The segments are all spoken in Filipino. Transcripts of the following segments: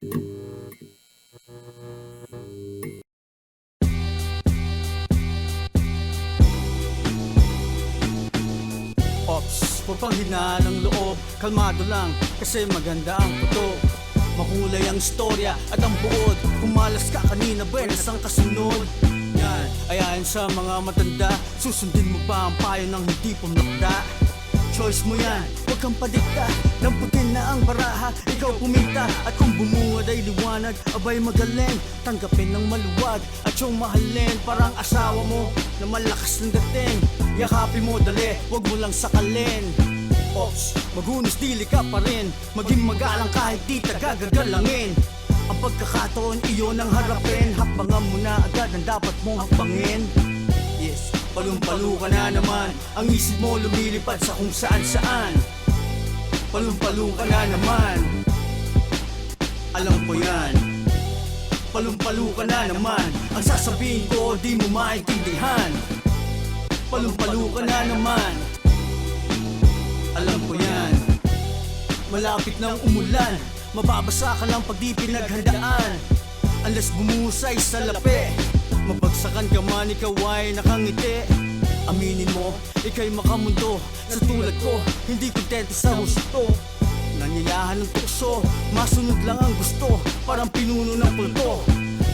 Ops, huwag pang hinaan ng loob, kalmado lang kasi maganda ang puto. Mahulay ang istorya at ang buod, humalas ka kanina, buenas ang kasunod. Yan, ayain sa mga matanda, susundin mo ba ang payo ng hindi pumakda? Choice mo yan, huwag kang padikta, lamputin na ang baraha, ikaw puminta. At kung bumungad ay liwanag, abay magaling, tanggapin ng maluwag at yung mahalin. Parang asawa mo na malakas ng dating, yakapin mo dali, huwag mo lang sakalin. Ops, magunos dili ka pa rin, maging magalang kahit di tagagagalangin. Ang pagkakataon iyon ang harapin, hakbangan mo na agad ang dapat mong hakbangin. Yes, palumpalo ka na naman, ang isip mo lumilipad sa kung saan saan. Palumpalo ka na naman, alam ko yan. Palumpalo ka na naman, ang sasabihin ko di mo maintindihan. Palumpalo ka na naman, alam ko yan. Malapit nang umulan, mababasa ka lang pag di pinaghandaan. Unless bumusay sa lapi, mabagsakan ka man, ikaw ay nakangiti. Aminin mo, ikaw'y makamundo. Sa tulad ko, hindi kontento sa husto. Nanyayahan ng tukso, masunod lang ang gusto, parang pinuno ng pulto.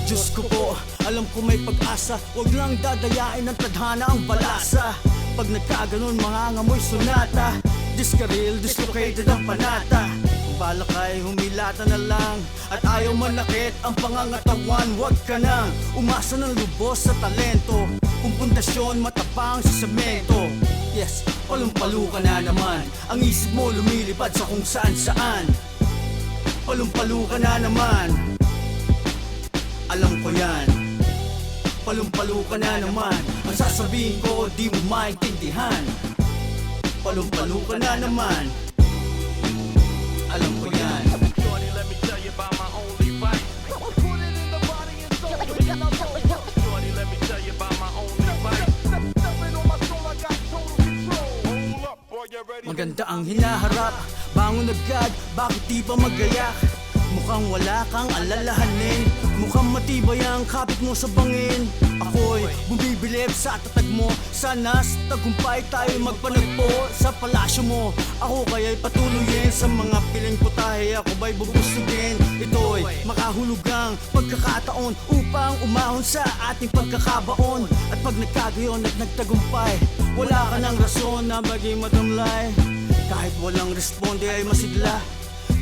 Diyos ko po, alam ko may pag-asa, wag lang dadayain ng tadhana ang balasa. Pag nagkaganon, mga ngamoy sonata, diskaril, dislocated ang panata. Ang balak ay humilata na lang, at ayaw manakit ang pangangatawan. Wag ka nang umasa ng lubos sa talento, kung pundasyon matapang sa semento. Yes, palumpalo ka na naman, ang isip mo lumilipad sa kung saan saan. Palumpalo ka na naman, alam ko yan. Palumpalo ka na naman, ang sasabihin ko di mo maintindihan. Palumpalo ka na naman, alam ko yan. Shorty, let me tell you about my only vice. Put it in the body and soul. Shorty, let me tell you about my only vice. Stepping on my soul, I got total control. Hold up, boy, you ready? Maganda ang hinaharap, bangon agad, bakit di ba magayak? Mukhang wala kang alalahanin, mukhang matibay ang kapit mo sa bangin. Ako'y bumibilib sa tatag mo, sana sa tagumpay tayo magpanagpo. Sa palasyo mo, ako kaya'y patuloyin, sa mga piling putahe ako ba'y bubusugin. Ito'y makahulugang pagkakataon upang umahon sa ating pagkakabaon. At pag nagkagayon at nagtagumpay, wala ka ng rason na maging matamlay. Kahit walang responde ay masigla,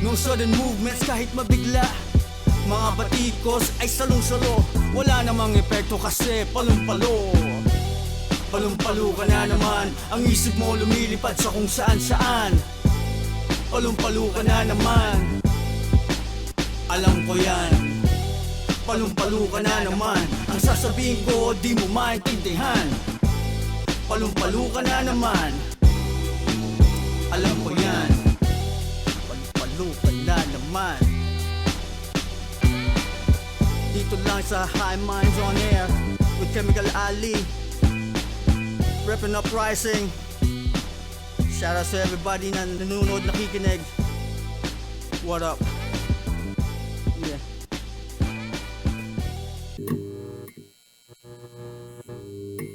no sudden movements kahit mabigla. Mga batikos ay salong-salo, wala namang epekto kasi palumpalo. Palumpalo ka na naman, ang isip mo lumilipad sa kung saan saan. Palumpalo ka na naman, alam ko yan. Palumpalo ka na naman, ang sasabihin ko di mo maintindihan. Palumpalo ka na naman, alam ko yan. Palumpalo ka na naman, dito lang sa High Minds on Air with Chemical Ali, repping Uprising. Shout out to everybody na nanonood, nakikinig. What up?